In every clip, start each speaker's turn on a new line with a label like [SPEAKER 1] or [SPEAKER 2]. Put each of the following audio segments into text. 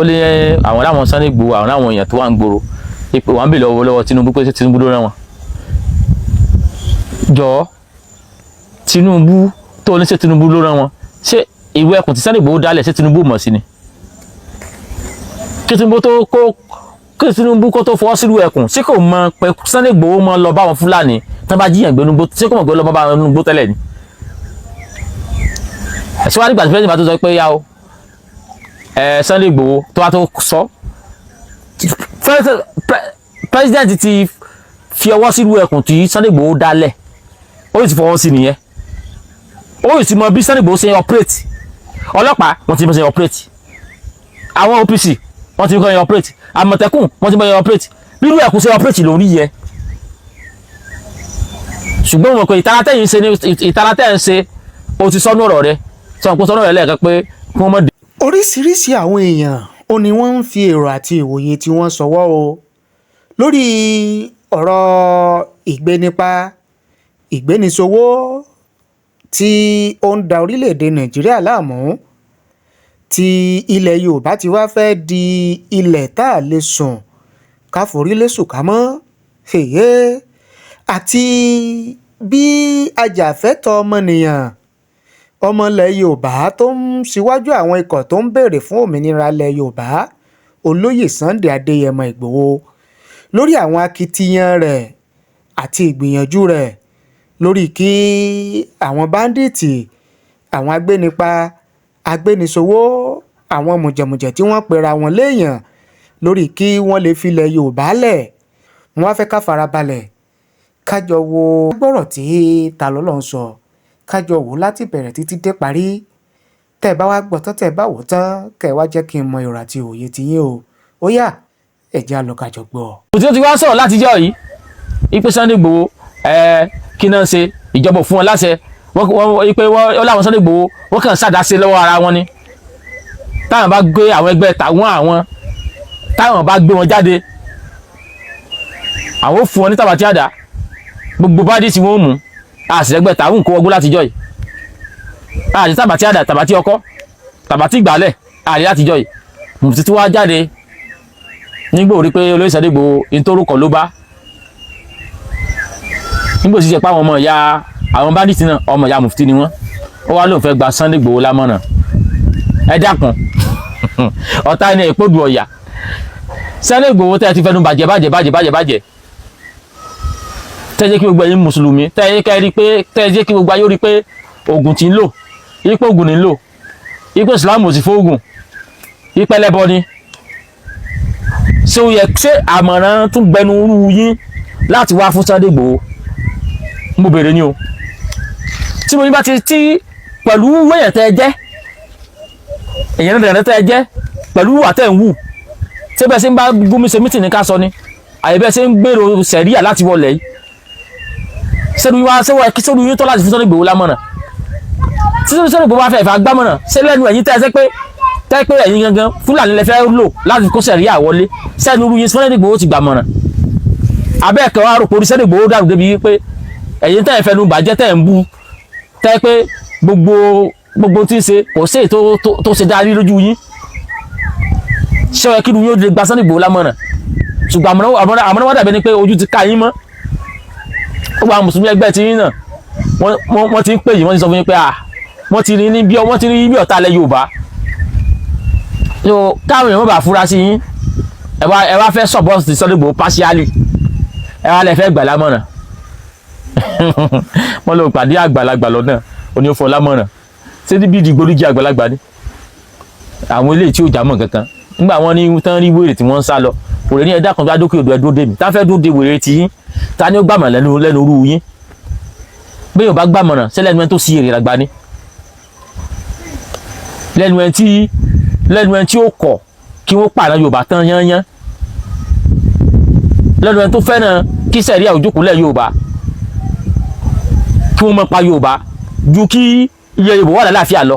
[SPEAKER 1] ó lé àwọn láwọn Sunday Igboho àwọn láwọn èèyàn tó wà ń gbòòrò ipò wọn bè lọ́wọ́ Tinubu pé Tinubu ló rán wọn jọ Tinubu tó ní ṣe Tinubu ló rán wọn ṣé ìwé ẹkùn tí Sunday Igboho dálẹ̀ ṣé Tinubu mọ̀ sí ni kí Tinubu kó tó fọwọ́ sílùú ẹkùn ṣé kò mọ pé Sunday Igboho mọ lọ bá wọn Fúlàní tán bá jíyàn gbé nugbó ṣé kò mọ̀ pé lọ bá wọn nugbó tẹ́lẹ̀ ni ẹ̀sùn wá nígbà tí president bá tó sọ pé yá o Sunday Igboho tó wá tó sọ president ti fi ọwọ́ sílùú ẹkùn tí Sunday Igboho dálẹ̀ ó sì fọwọ́ sí nìyẹn ó sì mọ bí Sunday Igboho ṣe operate ọlọ́pàá wọ́n ti mọ̀ ṣe operate àwọn OPC wọ́n ti mọ̀ ṣe operate àmọ̀tẹ́kùn wọ́n ti mọ̀ ṣe operate bírú ẹkùn ṣe operate lórí yẹ ṣùgbọ́n wọn kò ìtara tẹ́yìn ṣe o ti sọ́nù ọ̀rọ̀ rẹ sọ̀rọ̀ sọ́nù ọ̀rọ̀ lẹ́ẹ̀kan pé kí wọ́n mọ̀ dé.
[SPEAKER 2] oríṣiríṣi àwọn èèyàn ó ní wọ́n ń fi èrò àti ìwòye tí wọ́n sọwọ́ o lórí ọ̀rọ̀ ìgbénipa ìgbénisowó tí ó ń da orílẹ̀-èdè Nàìjíríà láàmú tí ilẹ̀ Yorùbá ti wá fẹ́ di ilẹ̀ tá a lè sùn ká forí lé sùn ká mọ́ àti bí ajàfẹ́tọ̀ọ́ ọmọnìyàn ọmọ ilẹ̀ Yorùbá tó ń ṣíwájú àwọn ikọ̀ tó ń béèrè fún òmìnira ilẹ̀ Yorùbá olóyè Sunday Adéyẹmọ Ìgbòho lórí àwọn akitiyan rẹ̀ àti ìgbìyànjú rẹ̀ lórí kí àwọn báńdíìtì àwọn agbénipa agbénisowó àwọn mùjẹ̀mùjẹ̀ tí wọ́n pera wọn léèyàn lórí kí wọ́n lè filẹ̀ Yorùbá lẹ̀ wọ́n wá fẹ́ ká farabalẹ̀ kájọ wo gbọ́rọ̀ tí Talọ́lọ́run sọ kájọ wò láti bẹ̀rẹ̀ títí dé parí tẹ́ ẹ bá wá gbọ́ tán tẹ́ ẹ bá wò tán kẹ́ ẹ wá jẹ́ kí n mọ èrò àti òye tiyín o ó yá ẹ jẹ́ á lọ kájọ gbọ́.
[SPEAKER 1] òtítọ́ ti wá sọ̀rọ̀ látijọ́ yìí ipe Sunday Igboho kí náà ṣe ìjọba fún wọn láṣẹ ipe wọ́n láwọn Sunday Igboho wọ́n kàn ṣàdáṣe lọ́wọ́ ara wọn ni táwọn bá gbé àwọn ẹgbẹ́ táwọn bá gbé wọn jáde àwọn ò fún wọn ní tàbátí àdá gbogbo bá dì tí wọ́n mú àṣìlẹ́gbẹ́ tàwọn kó wọgbó látijọ́ yìí àti tàbátí àdá tàbátí ọkọ́ tàbátí ìgbàlẹ̀ àrí látijọ́ yìí mùtí tí wọ́n á jáde nígbà orí pé olóyè Sunday Igboho ìtorúkọ ló bá nígbà òsì ṣe pa àwọn ọmọ ìyá àwọn báńdíìtì náà ọmọ ìyá mùfútì ni wọ́n ó wá lóun fẹ́ gba Sunday Igboho lámọ̀ràn ẹ dákun ọ̀tá ẹni ìpòdù ọ̀yà Sunday Igboho tẹ́ ẹ ti fẹnu bàjẹ́ tẹ́ ẹ jẹ́ kí gbogbo ẹ̀yin mùsùlùmí tẹ́ ẹ jẹ́ kí gbogbo ayé rí pé oògùn tí ń lò ipò oògùn ní ń lò ipò Islam ò sì fóògùn ipò ẹlẹ́bọ ni ṣé ó yẹ ṣé àmọ̀ràn tún gbẹnu rú yín láti wá fún Sunday Igboho mo bèrè ni o tí mo ní bá ti tí pẹ̀lú wẹ̀yẹ̀ tẹ́ ẹ jẹ́ èyàn náà tẹ́ ẹ jẹ́ pẹ̀lú àtẹ̀ ń wù tí bẹ́ẹ̀ ṣe ń bá gómìn ṣe mítì ní ká sọ ni àyè bẹ́ẹ̀ ṣe ń gbèrò sẹ̀ríà láti wọlé yìí sẹ́nu yín tó láti fún Sunday Igboho lámọ̀ràn tí Sunday Igboho bá fẹ́ ìfà gbámọ̀ràn ṣé lẹ́nu ẹ̀yìn tẹ́ pé ẹ̀yin gangan Fúlàní lẹ fẹ́ lò láti kó sẹ̀ríà wọlé sẹ́nu irú yín Sunday Igboho ti gbàmọ̀ràn abẹ́ẹ̀kẹ́ wa rò pé Sunday Igboho dàrú débi pé ẹ̀yin tẹ́ ẹ̀ fẹnu bàjẹ́ tẹ́ ẹ̀ ń bú tẹ́ pé gbogbo tí ń ṣe kò sí èyí tó ṣe dárí lójú yín ṣé ó yẹ kí yóò lè gba Sunday Igboho lámọ̀ràn ṣùgbọ́n àmọ́ràn wá dàbí ni pé ojú ti ká yín mọ́ ó gba mùsùlùmí ẹgbẹ́ tí yín náà wọ́n ti ń pè yín wọ́n ti sọ fún yín pé wọ́n ti rí bí ọ̀tá ilẹ̀ Yorùbá káwọn èèyàn bá fura sí yín ẹ wá fẹ́ support Sunday Igboho partially ẹ wá lẹ fẹ́ gbà lámọ̀ràn wọ́n lọ pàdé àgbàlagbà lọ́nà oní ó fọ lámọ̀ràn ṣé bí ìdìgbòlójì àgbàlagbà ni àwọn eléyìí tí ò já mọ̀ kankan nígbà wọn ní tán rí wèrè tí wọ́n ń sá lọ òrè ní ẹ̀dá kan tó adókè odò ẹ̀dúró dé mi tá fẹ́ dúró de wèrè tí yín ta ni ó gbàmọ̀ lẹ́nu orú yín bí yóò bá gbàmọ̀ràn ṣé lẹ́nu ẹni tó sí èrè àgbà ni lẹ́nu ẹni tí ó kọ̀ kí wọ́n pààrọ̀ Yorùbá tán yányán lẹ́nu ẹni tó fẹ́ràn kí sẹ̀ríà òjókòólẹ̀ Yorùbá kí wọ́n mọ̀ pa Yorùbá ju kí ilẹ̀ Yorùbá wà lálàáfíà lọ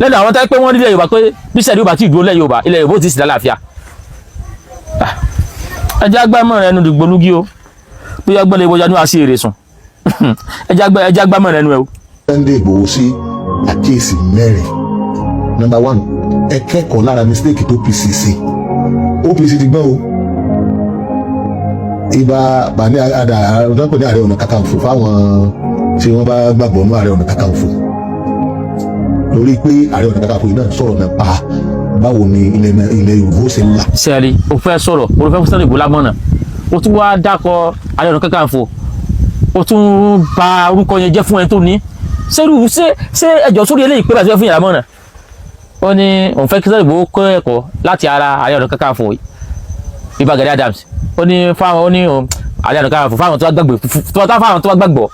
[SPEAKER 1] lẹ́nu àwọn tẹ́ pé wọ́n nílẹ̀ Yorùbá pé bí sẹ̀ríà Yorùbá tí ìdúró lẹ̀ Yorùbá ilẹ̀ Yorùbá ti sì lálàáfíà ẹjẹ́ agbámọ̀ràn ẹnu dìgbòlúgí o bí ọgbọ́n lè wọjá ní wàá sí èrè sùn ẹjẹ́ agbámọ̀ràn ẹnu ẹ o.
[SPEAKER 3] Sunday Igboho sí àkíyèsí mẹ́rin. Number 1. ẹ kẹ́kọ̀ọ́ lára mistake tó PCC OPC ti gbọ́n o ibà bá ní ọ̀dọ́pọ̀ ní Ààrẹ Ọ̀nà Kakanfò fáwọn tí wọ́n bá gbàgbọ́ ní Ààrẹ Ọ̀nà Kakanfò lórí pé Ààrẹ Ọ̀nà Kakanfò yìí náà sọ̀rọ̀ nípa báwo ni ilẹ̀ Yorùbá ó ṣe ń là.
[SPEAKER 1] sẹ́ẹ̀rì o fẹ́ sọ̀rọ̀ o fẹ́ Sunday Igboho lámọ̀nà o tún wá dákọ̀ Ààrẹ Ọ̀nà Kakanfò o tún bà orúkọ yẹn jẹ́ fún ẹ tó ní ṣé ẹjọ́ sórí eléyìí pé bàtí wọ́n fún yàrá mọ̀nà ó ní òun fẹ́ kí Sunday Igboho kọ́ ẹ̀kọ́ láti ara Ààrẹ Ọ̀nà Kakanfò Ìbà Gani Adams ó ní fáwọn ó ní Ààrẹ Ọ̀nà Kakanfò fáwọn tó bá gbàgbọ́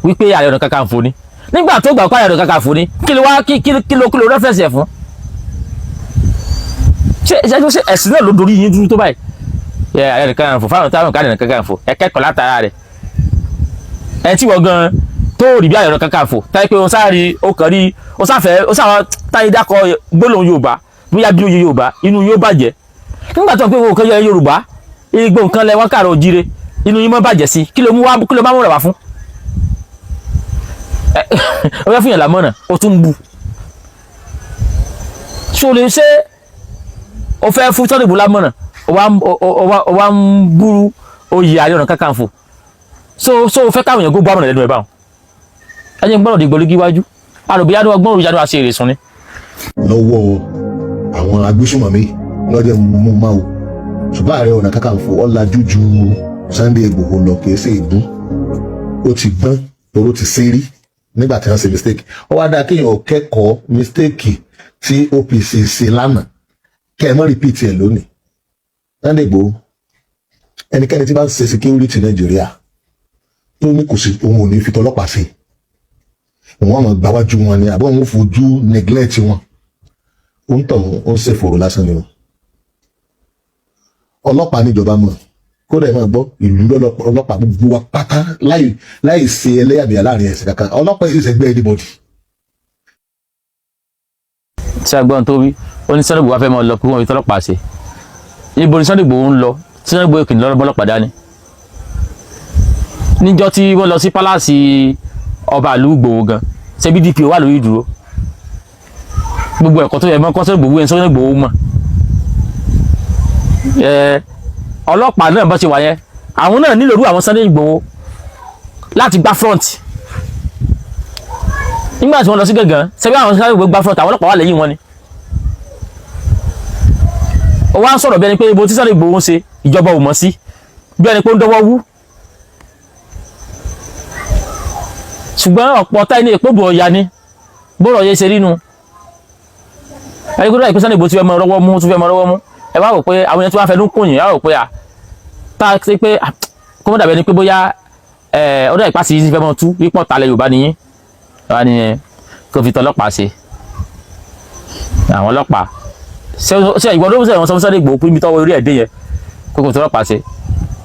[SPEAKER 1] wípé Ààrẹ Ọ̀nà Kakanfò ni nígbà tó gbà pé Ààrẹ Ọ̀nà Kakanfò ni kí ló rẹ́fẹ̀sì ẹ̀ fún ṣe ẹ̀sìn náà ló dorí yín dúró tó báyìí Ààrẹ Ọ̀nà Kakanfò fáwọn táwọn Ààrẹ Ọ̀nà Kakanfò ẹ kẹ́kọ̀ọ́ látara rẹ̀ ẹ tí wọ́n gan tó rí bí Ààrẹ Ọ̀nà Kakanfò táyé pé ó sáfẹ́ ó sáwọn táyé dákọ̀ gbólóhùn Yorùbá bóyá bí oyè Yorùbá inú yóò bàjẹ́ nígbà tó ń pè wọ́n kọ́ yẹ Yorùbá igbó nǹkan lẹ wọ́n kàrọ̀ òjire inú yín mọ́ bàjẹ́ sí kí ló má mú rẹ̀ wá fún ó fẹ́ fún yàn lámọ̀nà ó tún bu ṣó lè ṣe ó fẹ́ fún Sunday Igboho lámọ̀nà ó wá ń búrú oyè Ààrẹ Ọ̀nà Kakanfò so ó fẹ́ káwọn èèyàn gbogbo àmọ̀nà lẹ́nu ẹ̀ báwọn ẹni gbọ́dọ̀ dìgbò lógí wájú àròbíyá ni ọgbọ́n òrùjá ni wàá ṣe èrè sùn ni.
[SPEAKER 3] lọ́wọ́ àwọn agbésùnmọ̀mí lọ́jọ́ mú máa wò ṣùgbọ́n Ààrẹ Ọ̀nà Kakanfò ọ̀làjú ju Sunday Igboho lọ kìí ṣe ìbú ó ti gbọ́n toró ti ṣe rí nígbà tí wọ́n ṣe mistake ó wá dáa kéèyàn kẹ́kọ̀ọ́ mistake tí OPC ṣe lánàá kẹ́ ẹ mọ́ repeat ẹ̀ lónìí. Sunday Igboho ẹnikẹ́ni tí bá ń ṣe security Nàìjíríà tó ní kò sí òun ò ní fi tọlọ́pàá sí òun àmọ́ gbáwájú wọn ni àbọ̀ òun fojú neglect wọn ó ń tọ̀ ó ń ṣèfòrò lásán ni wọn. Ọlọ́pàá níjọba mọ̀ kódà ẹ máa gbọ́ ìlú ọlọ́pàá gbogbo wa pátá láì ṣe ẹlẹ́yàmẹ̀yà láàrin ẹ̀sìn kankan ọlọ́pàá yìí ṣẹgbẹ́ anybody.
[SPEAKER 1] ṣé agbọ́n tó wí ó ní Sunday Igboho wá fẹ́ máa lọ pé wọ́n fi tọ́lọ́pàá ṣe níbo ni Sunday Igboho ń lọ tí Sunday Igboho kì í lọ́rọ́ bọ́lọ́pàá dání. níjọ́ tí wọ́n lọ sí pálásì ọba ìlú Ìgbòho gan ṣé bí DPO wà lórí ìdúró gbogbo ẹ̀kọ́ tó yẹ mọ́ Sunday Igboho yẹn Sunday Igboho mọ̀ ọlọ́pàá náà bá ṣe wà yẹn àwọn náà nílò irú àwọn Sunday Igboho láti gbá front nígbà tí wọ́n lọ sí gàngán ṣebí àwọn Sunday Igboho gbá front àwọn ọlọ́pàá wà lẹ́yìn wọn ni ó wá ń sọ̀rọ̀ bí ẹni pé ibo tí Sunday Igboho ń ṣe ìjọba ò mọ̀ sí bí ẹni pé ó ń dọ́wọ́ wú ṣùgbọ́n ọ̀pọ̀ táyé ní èpò bò ọ̀ya ni bóró ọ̀yẹ́ ṣe rí nu ẹni kó dọ̀ ìpín Sunday Igboho tí fẹ́ mọ rọ́wọ́ mú ẹ wá rò pé àwọn yẹn tí wọ́n fẹ́ ló kùn yín ẹ wá rò pé tá a ṣe pé kó mọ̀ dàbí ẹni pé bóyá ọdọ̀ ìpàsí yìí fẹ́ mọ́ tú wípọ̀ talẹ̀ Yorùbá nìyí wá ní kó fi tọlọ́pàá ṣe àwọn ọlọ́pàá ṣe ìwọ ló ń sẹ́wọ̀n sọ Sunday Igboho pé ibi tọ́wọ́ orí ẹ̀ dé yẹn kó kó tọlọ́pàá ṣe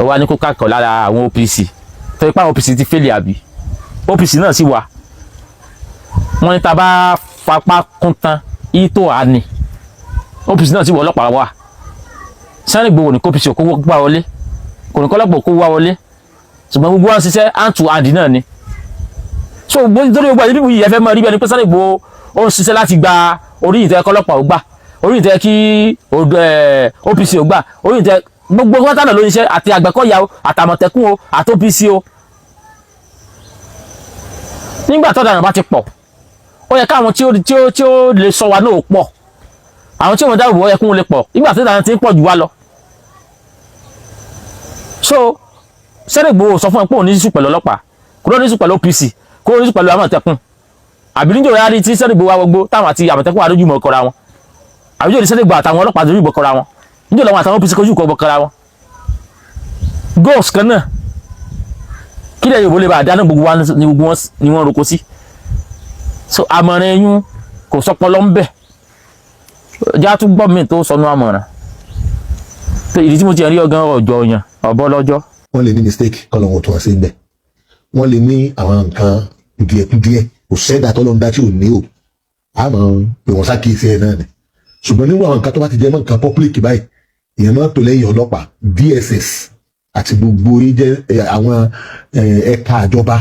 [SPEAKER 1] ó wá ní kó kákọ̀ lára àwọn OPC tó ipá OPC ti fẹ́lẹ̀ àbí OPC náà sì wà wọ́n ní ta bá fapá kún tán ìtò àní OPC náà sì wọ ọlọ́pàá wà Sunday Igboho ní kópìsì òkú wá wọlé kò ní kọ́lọ́pọ̀ òkú wá wọlé ṣùgbọ́n gbogbo wọn ṣiṣẹ́ hand to hand náà ni so nítorí gbogbo àti bíbù yìí ẹ fẹ́ mọ rí bẹ́ẹ̀ ni pé Sunday Igboho ó ń ṣiṣẹ́ láti gba orí ìtẹ́ kọ́lọ́pàá ò gbà orí ìtẹ́ kí OPC ò gbà orí ìtẹ́ gbogbo wọ́tà náà ló ń ṣiṣẹ́ àti Àgbẹ̀kọ̀yà o àtàmọ̀tẹ́kùn o àti OPC o nígbà tó dànù bá ti pọ̀ ó yẹ káwọn tí ó lè sọ wa náà pọ̀ àwọn tí wọ́n dáàbò bò ẹkún lè pọ̀ nígbà tí ìdáná ti ń pọ̀ jù wá lọ so Sunday Igboho sọ fún ẹ pé òun ní sísù pẹ̀lú ọlọ́pàá kúrò ní sísù pẹ̀lú OPC kúrò ní sísù pẹ̀lú àmọ̀tẹ́kùn àbí níjọ́ rẹ̀ á rí tí Sunday Igboho wá gbogbo táwọn àti àmọ̀tẹ́kùn àdójúmọ̀ kọra wọn àbí níjọ́ Sunday Igboho àtàwọn ọlọ́pàá àdójúmọ̀ kọra wọn níjọ́ làwọn àtàwọn OPC kojú kọ kọra wọn goals kan náà kí lè Yorùbá lè bá dáná gbogbo wa ni gbogbo wọn ni wọ́n roko sí so àmọ̀ràn ẹ̀yún kò sọpọlọ ń bẹ̀ já tún gbọ́ mi tó sọnù àmọ̀ràn ìdí tí mo ti rí ọgán ọjọ́ ọyàn ọ̀bọ lọ́jọ́.
[SPEAKER 3] wọ́n lè ní mistake kọ́lọ̀ wọn tó wá sí ibẹ̀ wọ́n lè ní àwọn nǹkan kùdìẹ̀kùdìẹ̀ kò sẹ́dá tọ́lọ́ ń dá tí ò ní o àmọ́ pé wọ́n ṣàkíyèsí ẹ̀ náà ni ṣùgbọ́n nínú àwọn nǹkan tó bá ti jẹ́ mọ́ nǹkan public báyìí ìyẹn máa ń tò lẹ́yìn ọlọ́pàá DSS àti gbogbo orí jẹ́ àwọn ẹ̀ka àjọba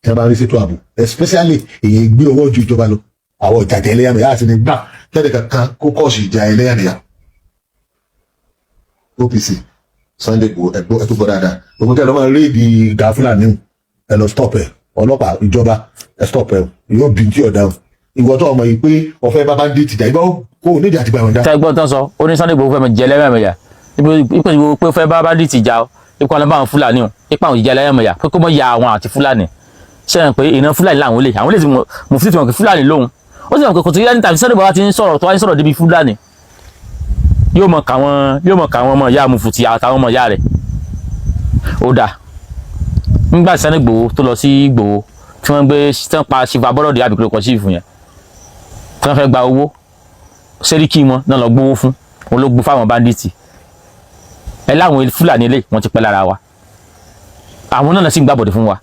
[SPEAKER 3] tí wọ́n bá rí ṣètò ààbò especially èyí gbé ọwọ́ ju ìjọba lọ àwọn ìjàjà ẹlẹ́yàmẹ̀yà àti ní gbà tẹ́lẹ̀ kankan kó kọ́ọ̀sì ìjà ẹlẹ́yàmẹ̀yà. OPC Sunday Igboho ẹ̀gbọ́n ẹ̀tọ́ gbọ́ dáadáa gbogbo kẹ́ ẹ lọ́ máa rí ìdí ìdá Fúlàní ẹ lọ stop ẹ ọlọ́pàá ìjọba ẹ stop ẹ yóò bí tí ọ̀dà ìwọ tó ọmọ yìí pé ọ̀fẹ́ bá ń dé tìjà ìbá kó o nídìí àti gbà wọn dá.
[SPEAKER 1] tẹ́gbọ́n tán sọ ó ní Sunday Igboho fẹ́ mọ jẹ ẹlẹ́yàmẹ̀yà ipò ìwò pé fẹ́ bá dì tìjà o ipò àwọn báwọn Fúlàní o ipò àwọn ìjà ẹlẹ́yàmẹ̀yà pé kó mọ ya àwọn àti Fúlàní sẹ́yìn pé ìran Fúlàní làwọn lè tí mo fi wọn kí Fúlàní lóhun ó sì mọ̀ pé kò tó yẹ ní tàbí Sunday Igboho ti ń sọ̀rọ̀ tó wá ń sọ̀rọ̀ débi Fúlàní yóò mọ̀ káwọn ọmọ ìyá Mufti àtàwọn ọmọ ìyá rẹ̀ ó dà nígbà tí Sunday Igboho tó lọ sí Igboho tí wọ́n gbé tí wọ́n pa Chief Aborode àbíkúrò kan sí ìfún yẹn tí wọ́n fẹ́ gba owó sẹ́ríkì wọn náà lọ gbówó fún ológun fáwọn báńdíìtì ẹ láwọn Fúlàní ilé wọn ti pẹ́ lára wa àwọn náà sì ń gbàbọ̀dẹ̀ fún wa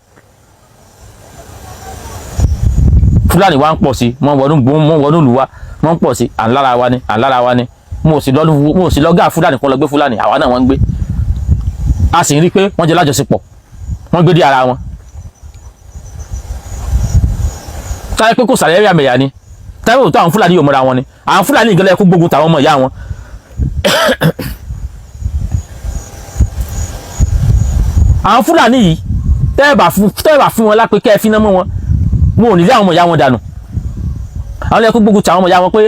[SPEAKER 1] Fúlàní wa ń pọ̀ sí wọ́n wọnú ìlú wa wọ́n ń pọ̀ sí à ń lára wa ni mo sì lọ́gà Fúlàní kan lọ gbé Fúlàní àwa náà wọ́n ń gbé a sì ń rí pé wọ́n jẹ́ lájọṣepọ̀ wọ́n gbé dé ara wọn táyé pé kò sàlẹ̀ ẹ̀yàmẹ̀yà ni táyé òótọ́ àwọn Fúlàní yóò mọ́ra wọn ni àwọn Fúlàní ìgbẹ́lẹ̀ ẹ̀kú gbógun tàwọn ọmọ ìyá wọn àwọn Fúlàní yìí tẹ́ẹ̀bà fún wọn lápé kẹ́ ẹ fi ná mọ́ wọn wọn ò ní lé àwọn ọmọ ìyá wọn dànù àwọn ẹ̀kú gbógun tàwọn ọmọ ìyá wọn pé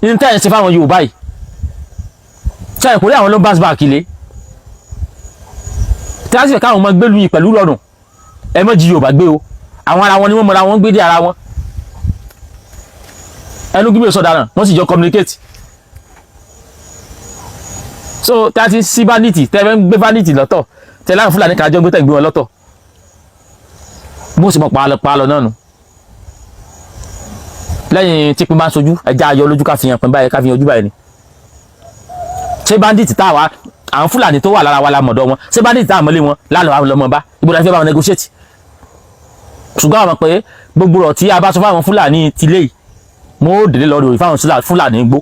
[SPEAKER 1] ní tẹ́ẹ̀ ń ṣe fáwọn Yorùbá yìí táyé kò rí àwọn ló bá bá kìlé tí a sì fẹ́ káwọn ọmọ gbé lu yìí pẹ̀lú rọrùn ẹ mọ́ jí Yorùbá gbé o àwọn ara wọn ni wọ́n mọ̀ra wọn gbé dé ara wọn ẹnu gbígbé sọ̀daràn wọ́n sì jọ communicate so tí a ti sí banditi tẹ́fẹ́ ń gbé banditi lọ́tọ̀ tẹ́lá àwọn Fúlàní kájọ́ gbé tẹ̀gbé wọn lọ́tọ̀ bó sì mọ̀ pààlọ́ náà nù lẹ́yìn tí pín bá ń sojú ẹja ayọ̀ lójú káfíyàn pín báyìí káfíyàn ojú báyìí ni ṣé banditi táwa àwọn Fúlàní tó wà lára wa la mọ̀dọ̀ wọn ṣé banditi táwa mọ́lé wọn lálọ́ àwọn ọmọ bá ibo la fẹ́ bá wọn negotiate ṣùgbọ́n àwọn pé gbogbo rọ̀ tí a bá sọ fáwọn Fúlàní ti lé yìí mo ó délé lọ́dọ̀ fáwọn Fúlàní gbó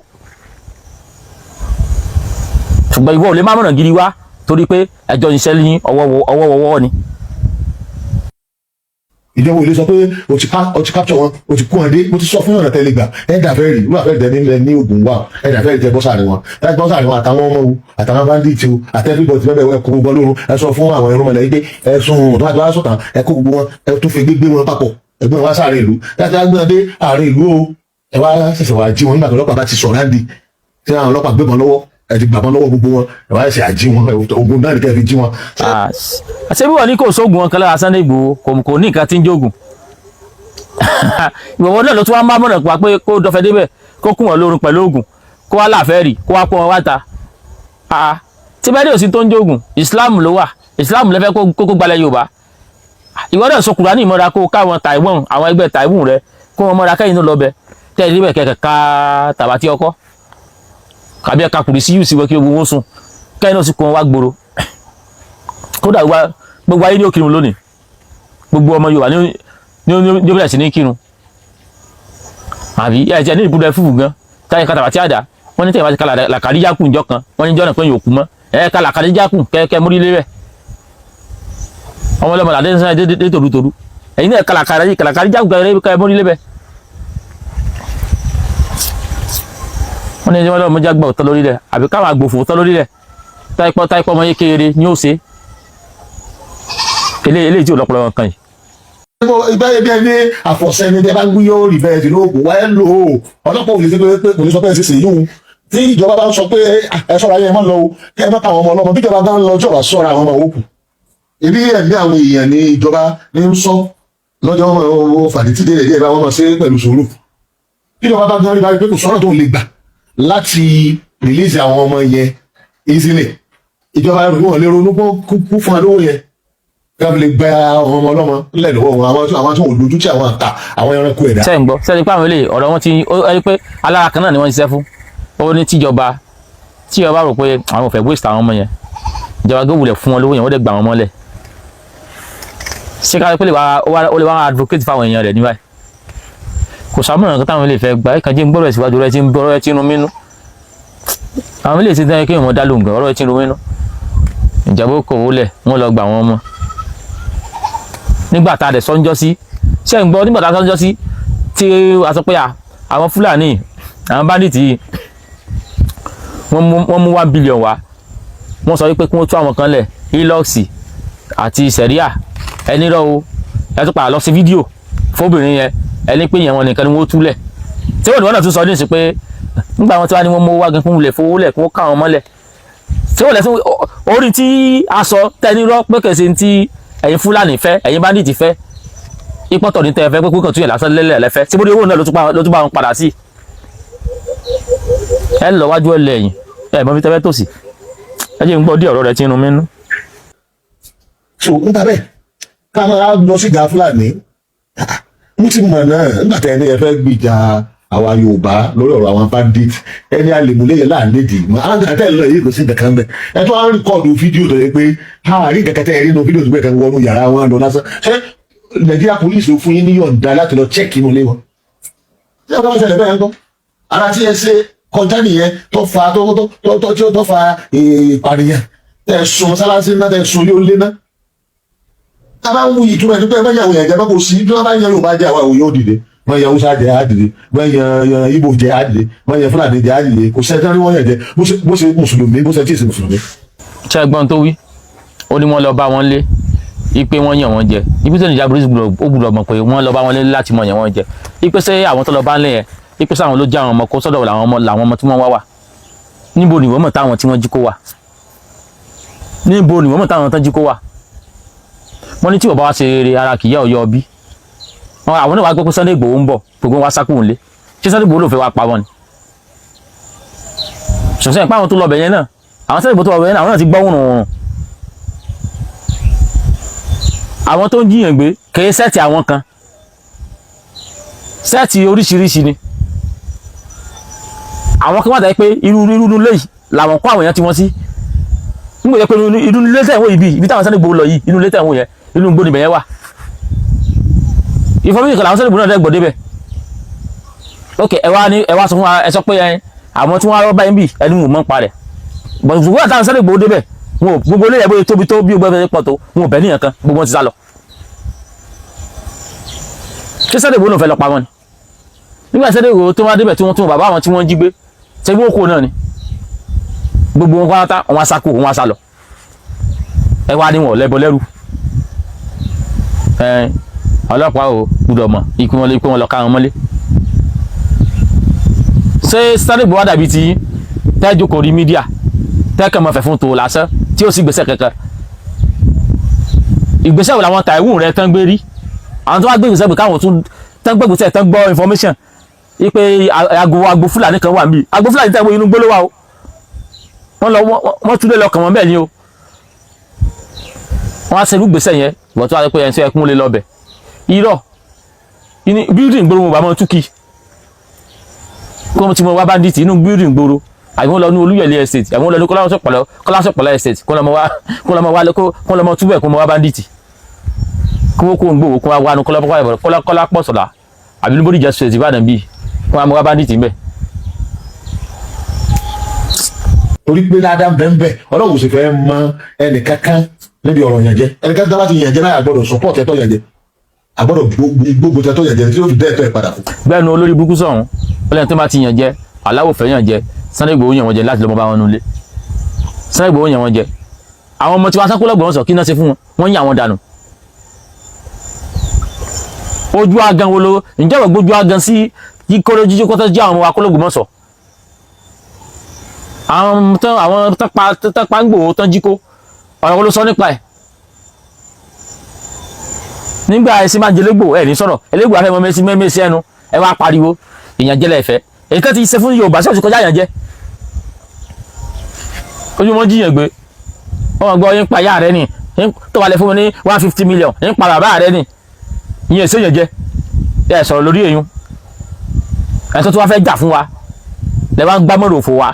[SPEAKER 1] ṣùgbọ́n ìwọ ò lè má mọ̀nà gidi wá torí pé ẹjọ́ iṣẹ́ ní ọwọ́wọ́wọ́ ni.
[SPEAKER 3] ìjọba ò lè sọ pé o ti capture wọn o ti kún wọn dé mo ti sọ fún ọ̀nà tẹ́lẹ̀ gbà ẹ̀dà fẹ́ rí wúlò àfẹ́ dẹ́ni ní Ògùn wa ẹ̀dà fẹ́ rí jẹ bọ́sàrẹ̀ wọn láti bọ́sàrẹ̀ wọn àtàwọn ọmọ wo àtàwọn bandit o àtẹ́fíbọ̀tì bẹ́ẹ̀ ẹ̀kọ́ gbogbo lóru ẹ sọ fún àwọn irúnmọlẹ̀ yìí pé ẹ̀sùn tó àti wàá sọ̀tàn ẹ̀kọ́ gbogbo wọn ẹ̀ tún fi gbégbé wọn papọ̀ ẹ̀gbọ́n wa sáré ìlú láti wá gbọ́n dé àárín ìlú o ẹ wá ṣẹ̀ṣẹ̀ wá jí wọn nígbà tó ọlọ́pàá bá ti sọ̀rọ̀ àǹdí tí àwọn ọlọ́pàá gbébọn lọ́wọ́ ẹ ti gbàgbọ́n lọ́wọ́ gbogbo wọn ẹ wá ṣe àjí wọn ogun náà ní kẹ́ fi jí wọn.
[SPEAKER 1] àṣẹ bí wọn ní kò sóògùn wọn kan lára Sunday Igboho kò ní nǹkan tí ń jóògùn ìwọ̀wọ́ náà ló tún wá ń bá mọ̀nà pa pé kó dọ́fẹ́ débẹ̀ kó kún wọn lórun pẹ̀lú oògùn kó wá láàfẹ́ rì kó wá pọ́n wọn wá ta tí bẹ́ẹ̀ dé òsì tó ń jóògùn Islam ló wà Islam lẹ́fẹ́ kó gbalẹ̀ Yorùbá ìwọ náà sọ Kùránì mọ́ra kó káwọn Taiwan àwọn ẹgbẹ́ Taiwan rẹ kó wọn mọ́ra kẹ́yìn tó lọ bẹ tẹ́ẹ̀ níbẹ̀ kẹ̀kẹ́ ká tàbátí ọkọ́ kàbí ẹ̀ka kùrì sí yùsí wẹ́ kí ogun wọn sùn kẹ́yìn náà sì kó wọn wá gbòòrò kódà gbogbo ayé ní ó kírun lónìí gbogbo ọmọ Yorùbá ní ó bẹ̀rẹ̀ sí ní kírun àbí ẹ̀jẹ̀ ní ìbúdó ẹ̀fúfù gan táyé ká tàbátí àdá wọ́n ní tẹ̀yìn bá ti ká làkàdíjákù ńjọ́ kan wọ́n ní jọ́nà pé yóò kú mọ́ ẹ̀ka làkàdíjákù kẹ́kẹ́ múrí lé bẹ̀ ọmọ ọlọ́mọ làdé sáré dé tòrútòrú ẹ̀yin náà kàlàkàdíjákù kẹ́kẹ́ múrí lé bẹ̀ wọ́n ní wọ́n lọ́mọ jágbà ọ̀tọ́ lórí rẹ̀ àbí káwọn àgbòfò ọ̀tọ́ lórí rẹ̀ táìpọ́ ọmọ yé kéré ní ó ṣe eléyìí tí ò lọ́pọ̀lọpọ̀ wọn kan yìí.
[SPEAKER 3] ìbáyé bí ẹni àfọ̀sẹ́ni tẹ bá ń gbúyọ́ rí bẹ́ẹ̀ tí lóògùn wáyé lò ó ọlọ́pàá ò lè pé kò ní sọ pé ẹ ṣe ṣèyí òun tí ìjọba bá ń sọ pé ẹ ṣọ́ra yẹn mọ́ lọ o kẹ́ ẹ má pa àwọn ọmọ ọlọ́mọ bí ìjọba bá ń lọ jọ̀wọ́ sọ́ra àwọn ọmọ òkú ibi ẹ̀mí àwọn èèyàn ní ìjọba ní ń sọ lọ́jọ́ wọn fàdítì dé ẹ̀dí ẹ̀ bá wọn mọ̀ sí pẹ̀lú sùúrù bí ìjọba bá gan rí bá rí pé kò sọ́nà tó lè gbà láti release àwọn ọmọ yẹn easily ìjọba rẹ̀ wọ́n lè ronú kú fún alówó yẹn gábìlì gba àwọn ọmọ ọlọ́mọ lẹ́nu wọn àwọn tó lójú tí àwọn àtà àwọn ẹranko ẹ̀dá.
[SPEAKER 1] sẹ́yìn gbọ́ sẹ́yìn pé àwọn eléyìí ọ̀rọ̀ wọn ti rí pé alára kan náà ni wọ́n ṣiṣẹ́ fún ó ní tíjọba rò pé àwọn ò fẹ́ waste àwọn ọmọ yẹn ìjọba gbé wulẹ̀ fún wọn lówó yẹn wọ́n dẹ̀ gbà wọn mọ́lẹ̀ ṣé ká pé ó lè wá advocate fáwọn èèyàn rẹ̀ ní báyìí kò sàmúlò nǹkan táwọn eléyìí fẹ́ gbà ẹ̀ka jẹ́ ń gbọ́dọ̀ síwájú rẹ̀ ti ń bọ́rọ̀ ẹ̀ tí ń rún mínú àwọn eléyìí ti dán kí wọ́n dá lóhùn gan ọ̀rọ̀ ẹ̀ tí ń rún mínú ìjọba ó kò wọlé wọn lọ gbà wọn mọ́ nígbà tá a dẹ̀ sọ́njọ́ sí ṣé ń gbọ́ nígbà tá a sọ́njọ́ sí tí a sọ pé àwọn Fúlàní àwọn bandit yìí wọ́n mú 1 billion wá wọ́n sọ wípé kí wọ́n tú àwọn kan lẹ̀ Hilux àti Sẹ̀ríà ẹni rọ o ẹ tún padà lọ sí fídíò fóbìnrin yẹn ẹni pé yẹn wọn nìkan ni wọ́n túlẹ̀ tí wọ́n náà tún sọ ní ìsìn pé nígbà wọn tí wọ́n ní wọ́n mú wá gan fún ilẹ̀ fowó lẹ̀ kí wọ́n ká wọn mọ́lẹ̀ tí wọ́n lẹ̀ fún orí tí a sọ tẹ́ni rọ pé kèsì tí ẹ̀yin Fúlàní fẹ́ ẹ̀yin bandit fẹ́ ìpọ́tọ̀ ní tẹ́ fẹ́ pé kókàn tún yẹn lásán lẹ́lẹ̀ lẹ́fẹ́ tí bóde owó náà ló tún bá wọn padà sí ẹ lọ wájú ẹ lẹ́yìn ẹ mọ bí tẹ́fẹ́ tòsí ẹ jẹ́ ń gbọ́ dí ọ̀rọ̀ rẹ tí inú mi nú.
[SPEAKER 3] so n ta bẹ́ẹ̀ ká máa lọ sí ìjà Fúlàní mo ti mọ̀ náà nígbà tẹ́ ẹni ẹ fẹ́ gbìjà àwa Yorùbá lórí ọ̀rọ̀ àwọn bandit ẹni àlèmúlẹ́yẹ láàlédì mọ́ àwọn àti ẹ̀ lọ yìí kò sí kankan bẹ́ẹ̀ ẹ tó wá ń rìkọ́ọ̀dù fídíò tó yẹ pé àárín kankan tẹ́ ẹ rí inú fídíò tó gbé kan wọnú yàrá wọn lọ lásán ṣé Nàìjíríà police ló fún yín ní yọ̀ǹda láti lọ check inú ilé wọn ṣé ọ̀gá wọn ṣẹlẹ̀ bẹ́ẹ̀ ń kọ́ ara tí ẹ ṣe kọjá nìyẹn tó fa ìpànìyàn ẹ̀sùn mọ́sálásí náà ẹ̀sùn ilé olé náà a bá ń wú ìtumọ̀ ẹ̀ nípa ẹ̀yàwó ẹ̀jẹ̀ bá kò sí bí wọ́n bá yan Yorùbá jẹ́ àwọn òye òdìdè wọ́n yan Hausa jẹ́ àdìdè wọ́n yan Ìgbò jẹ́ àdìdè wọ́n yan Fúlàní jẹ́ àdìdè kò sẹ́ni tí wọ́n yàn jẹ́ bó ṣe mùsùlùmí bó ṣe tí ì ṣe mùsùlùmí.
[SPEAKER 1] ṣé ẹ̀gbọ́n tó wí ó ní wọ́n lọ bá wọn lé ipe wọ́n yàn wọ́n jẹ ibi tó níjà burúkú ó gbọ́dọ̀ mọ̀ pé wọ́n lọ bá wọn lé láti mọ̀ yàn wọ́n jẹ ipe ṣé àwọn tó lọ bá ń lé yẹn ipe ṣé àwọn ló já àwọn ọmọ kó sọ́dọ̀ làwọn ọmọ tí wọ́n wá wà níbo ni wọ́n mọ̀ táwọn tí wọ́n jí kó wà níbo ni wọ́n mọ̀ táwọn tán jí kó wà wọ́n ní tí bàbá wa ṣe rere ara kìí yá ọyọ bí àwọn náà wá gbọ́ pé Sunday Igboho ń bọ̀ gbogbo wa sákùn lé ṣé Sunday Igboho ló fẹ́ wá pa wọn ni ṣùgbọ́n ìpá àwọn tó lọ bẹ̀ yẹn náà àwọn Sunday Igboho tó lọ bẹ̀ yẹn náà àwọn náà ti gbọ́ wùrùn àwọn tó ń jiyàn gbé kèé sẹ́ẹ̀tì àwọn kan sẹ́ẹ̀tì oríṣiríṣi ni àwọn kan wà dáyé pé irú ilé yìí làwọn kó àwọn èèyàn tí wọ́n sí nígbà yẹ pé inú ilé tẹ̀wọ̀n ibi táwọn Sunday Igboho lọ yìí inú ilé tẹ̀wọ̀n yẹn inú igbó níbẹ̀ yẹn wà ìfọwọ́sí kan làwọn Sunday Igboho náà dẹ́gbọ̀ débẹ̀ ok ẹ wá sọ fún wa ẹ sọ pé àwọn tí wọ́n rọ́ báyìí bì ẹni mú mọ́ pa rẹ̀ bọ̀dù ṣùgbọ́n àtàwọn Sunday Igboho débẹ̀ wọn ò gbogbo ilé yẹn bóyá tóbi tó bí gbogbo ẹ̀ pọ̀ tó wọn ò bẹ̀ níyàn kan gbogbo wọn ti sá lọ ṣé Sunday Igboho náà fẹ́ lọ pa wọn ni nígbà Sunday Igboho tó wá débẹ̀ tí wọ́n tún bàbá àwọn tí wọ́n jí gbé ṣe bí wọ́n kó náà ni gbogbo wọn pátá wọn sá kó wọn sá lọ ẹ wá ní wọn lẹ́bọ lẹ́rù ọlọ́pàá ò gbúdọ̀ mọ̀ ikú wọn lọ ká wọn mọ́lé ṣé Sunday Igboho dàbí ti tẹ́jú kò rí mídíà tẹ́kẹ̀ mọ́ fẹ̀ fún tòun lásán tí ó sì gbèsè kankan ìgbésẹ̀ wo làwọn Taiwo rẹ tán gbé rí àwọn tó wá gbé ìgbésẹ̀ pé káwọn tún tán gbé ìgbésẹ̀ tán gbọ́ information ipe agbo Fúlàní kan wà níbí agbo Fúlàní tẹ́wọ́ inú gbólówà o wọ́n túlé lọ́kàn wọn bẹ́ẹ̀ ni o wọ́n á ṣe irúgbésẹ̀ yẹn ìwọ̀n tó wá pé ẹni tó ẹkún lé lọ́bẹ̀ irọ́ building gbòòrò mo bá mọ́ túkì kó mo ti mọ wá bandit inú building gbòòrò àbí wọ́n lọ ní Olúyọ̀lé estate àbí wọ́n lọ ní Kọ́lásọ̀pọ̀lá estate kó lọ mọ túbẹ̀ kó mọ wá bandit kó wọ́n kó ń gbòòrò kó wá nu Kọ́lápọ̀sọ̀lá àbí ní Bódìjà street Ìbàdàn bíi kó wọ́n mọ wá bandit ń bẹ̀.
[SPEAKER 3] torí pé ládàá bẹ́ẹ̀ ọlọ́run sì fẹ́ mọ ẹnì kankan níbi ọ̀rọ̀ yànjẹ ẹnì kankan tó bá ti yànjẹ náà àgbọ̀dọ̀ support ẹ̀tọ́ yànjẹ àgbọ̀dọ̀ gbogbo ẹ̀tọ́ yànjẹ tí ó fi dẹ́ ẹ̀tọ́ ẹ̀ padà fún.
[SPEAKER 1] bẹ́ẹ̀ ni olórí burúkú sọ̀hún ọlẹ́ni tó bá ti yànjẹ aláwọ̀ fẹ́ yànjẹ Sunday Igboho yàn wọ́n jẹ láti lọ́mọ bá wọn nulẹ̀ Sunday Igboho yàn wọ́n jẹ àwọn ọmọ tí wọ́n sákó lọ́gbọ̀n sọ kí náà ṣe fún wọn wọ́n yàn wọ́n dànù. ojú agan wo ló ǹjẹ́ wọ́n gbójú agan sí kíkóró jíjí kó tó jẹ́ àwọn ọmọ akólógbò mọ́sọ̀ àwọn tán pa ń gbòó tán jí kó ọ̀rọ̀ wo ló sọ nípa ẹ̀ nígbà ẹ̀sìn máa ń jẹlẹ́gbò ẹ̀ ní sọ̀rọ̀ ẹlẹ́gbò afẹ́ mọ́ mẹ́sí ẹnu ẹ wá pariwo ìyànjẹ́lẹ̀ ẹ̀fẹ́ èyí kan ti ṣe fún Yorùbá sí ọ̀sìn kọjá ìyànjẹ́ ojú wọn jíyàn gbé wọn gbọ́ yín pa ìyá rẹ ni tó wà lẹ fún mi ní 150 million yín pa bàbá rẹ ni ìyẹn èsè yànjẹ́ ẹ sọ̀rọ̀ lórí èyún ẹ̀ tó wá fẹ́ jà fún wa lẹ wá ń gbá mọ́rò òfò wa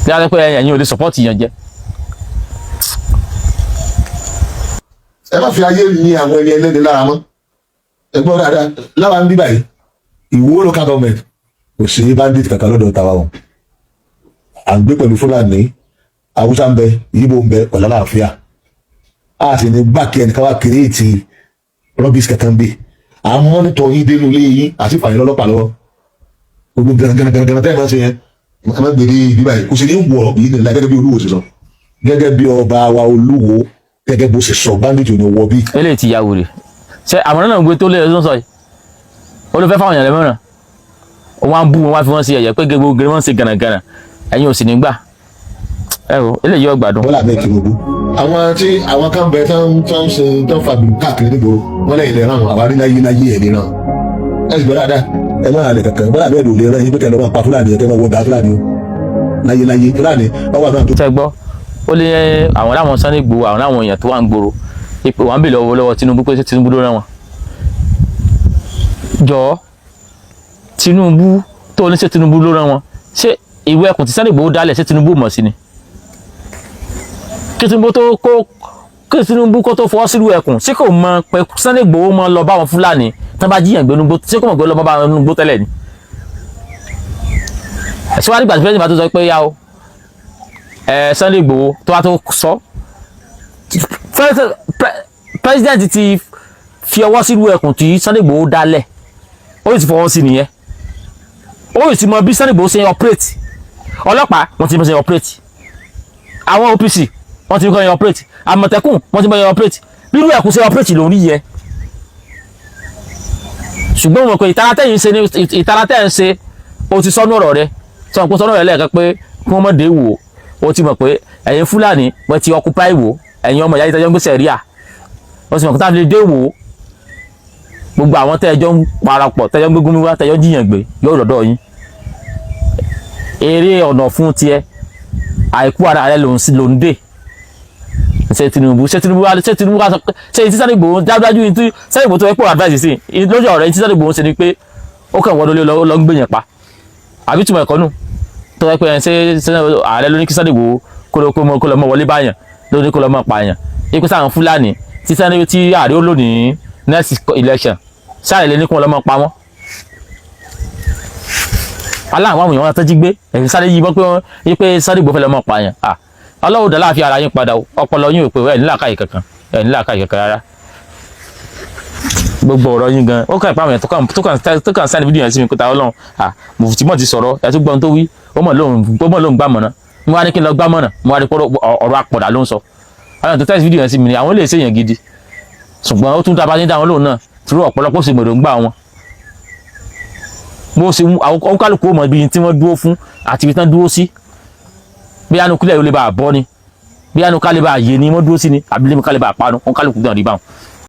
[SPEAKER 1] tí a lè pẹ́ ẹ̀yìn ò lè support ìyànjẹ́.
[SPEAKER 3] ẹ má fi ayé ní àwọn ẹni ẹlẹ́ni lára mọ́ ẹgbọ́n dáadáa láwa ń bí báyìí Ìwó local government kò sí bandit kankan lọ́dọ̀ tàwa wọn à ń gbé pẹ̀lú Fúlàní Haúsá ń bẹ Ìgbò ń bẹ pẹ̀lú àlàáfíà a sì ní gbàkí ẹnìkan wá kéré ti rọ́bìsì kankan bí àwọn mọ́nítọ̀ yín dénú ilé yín àti fàyín lọ́lọ́pàá lọ́wọ́ gbogbo gànàgànà tẹ́ ẹ̀ máa ṣe yẹn ẹ má gbèrè bíbá yìí kò sì ní wọ̀ yìí nílá gẹ́gẹ́ bí olúwo ṣe sọ gẹ́gẹ́ bí ọba wa olúwo gẹ́gẹ́ bó ṣe sọ bandit ò ní wọ bí.
[SPEAKER 1] eléyìí ti ya wèrè ṣe àmọ́ náà gbé tó lé ẹjọ́ sọ yìí ó ló fẹ́ fáwọn èèyàn lẹ́mọ̀ràn wọ́n á bú wọn wá fi wọ́n sí ẹ̀yẹ pé gbogbo gẹ́gẹ́ wọ́n ṣe gànàgànà ẹ̀yin ò sì ní gbà ẹ o eléyìí yóò gbádùn.
[SPEAKER 3] wọ́n làbẹ́ Tinubu àwọn kan bẹ tán ṣe tán fàbí káàkiri nígboro wọ́n lẹ́yìn lè ràn àwárí láyé ẹ̀ ní ràn ẹ sì gbọ́ dáadáa ẹ má halẹ̀ kankan bọ́lá bẹ́ẹ̀ ló lè ràn yín pé kẹ́ lọ́ máa pa Fúlàní ẹ̀ kẹ́ máa wọ bá Fúlàní o láyé Fúlàní ọwọ́ àbá tó.
[SPEAKER 1] tẹ gbọ́ ó lé àwọn láwọn Sunday Igboho àwọn láwọn èèyàn tó wà ń gbòòrò ipò wọn bè lọ́wọ́ Tinubu pé Tinubu ló rán wọn. jọ̀ọ́ Tinubu tó ní ṣe Tinubu ló rán wọn ṣé ìwé ẹkùn tí Sunday Igboho dálẹ̀ ṣé Tinubu mọ̀ sí ni kí Tinubu kó tó fọwọ́ sílùú ẹkùn ṣé kò mọ̀ pé Sunday Igboho mọ̀ lọ bá wọn Fúlàní tán bá jíyàn gbé nugbó ṣé kò mọ̀ pé lọ bá wọn nugbó tẹ́lẹ̀ ni. ẹ̀sìn wá nígbà tí pẹ́ẹ́sì bá tó sọ pé yá o Sunday Igboho tó wá tó sọ president ti fi ọwọ́ sílùú ẹkùn tí Sunday Igboho dálẹ̀ ó sì fọwọ́ sí nìyẹn ó sì mọ bí Sunday Igboho ṣe operate ọlọ́pàá wọ́n ti mọ̀ ṣe operate àwọn OPC wọ́n ti mọ̀ ṣe operate àmọ̀tẹ́kùn wọ́n ti mọ̀ ṣe operate bí irú ẹkùn ṣe operate lórí yẹ ṣùgbọ́n mo mọ̀ pé ìtara tẹ́ ń ṣe o ti sọ́nù ọ̀rọ̀ rẹ sọ pé sọ́nù ọ̀rọ̀ lẹ́ẹ̀kan pé kí wọ́n mọ̀ dé wò ó ti mọ̀ pé ẹ̀yin Fúlàní wọ́n ti occupy wò ẹ̀yin ọmọ ìyá yìí tẹ́jọ́ ń gbé sẹ̀ríà wọ́n sì mọ̀ pé táwọn lè dé wò gbogbo àwọn tẹ́jọ́ ń parapọ̀ tẹ́jọ́ ń gbé gómìnà tẹ́jọ́ ń jiyàn gbé yóò lọ́dọ̀ yín eré ọ̀nà fún tiẹ̀ àìkú ara rẹ ló ń dè ṣe Tinubu wá sọ pé ṣe ìtí Sunday Igboho dájúdájú ìtí Sunday Igboho tó fẹ́ pọ̀ advice sí lójú ọ̀rẹ́ ìtí Sunday Igboho ṣe ni pé ó kàn wọ́n lọ ń gbèyàn pa àbí túmọ̀ ẹ̀kọ́ nù tó fẹ́ pé ẹ̀ ṣe ààrẹ ló ní kí Sunday Igboho kó lọ mọ wọlé báyàn ló ní kó lọ mọ pààyàn ikú sáwọn Fúlàní tí ààrẹ ó lò ní next election sáà lè ní kí wọ́n lọ mọ pa wọ́n aláwọn àwọn èèyàn wọn tọ́jú gbé ẹ̀sìn sáré yí bọ́ pé Sunday Igboho fẹ́ lọ mọ pààyàn ọlọ́wọ́ dàlá àfi ara yín padà ọpọlọ yín ò pé ẹ̀ nílà káyì kankan rárá gbogbo ọ̀rọ̀ yín gan ó kàn ìpamọ́ yẹn tó kàn sáni fídíò yẹn sí mi kóta Ọlọ́run Mufti ti sọ̀rọ̀ ẹ̀ tó gbọ́n tó wí ó mọ̀ lóun gbàmọ̀nà mo wá ní kí n lọ gbàmọ̀nà mo wá rí ọ̀rọ̀ àpọ̀dà ló ń sọ àwọn tó tẹ́sí fídíò yẹn sí mi ni àwọn lè ṣèyàn gidi ṣùgbọ́n ó tún dábàá ní dáwọn lóun náà tìrú ọ̀pọ̀lọpọ̀ sì mọ̀dọ̀ ń gbà wọn bó ṣe àwọn kálukú ó mọ̀ ibi tí wọ́n dúró fún àti ibi tí wọ́n dúró sí bí anu kílẹ̀ yóò lè bá a bọ́ ni bí anu ká lè bá a yé ni wọ́n dúró sí ni àbí lè ká lè bá a panu wọn kálukú náà rí báwọn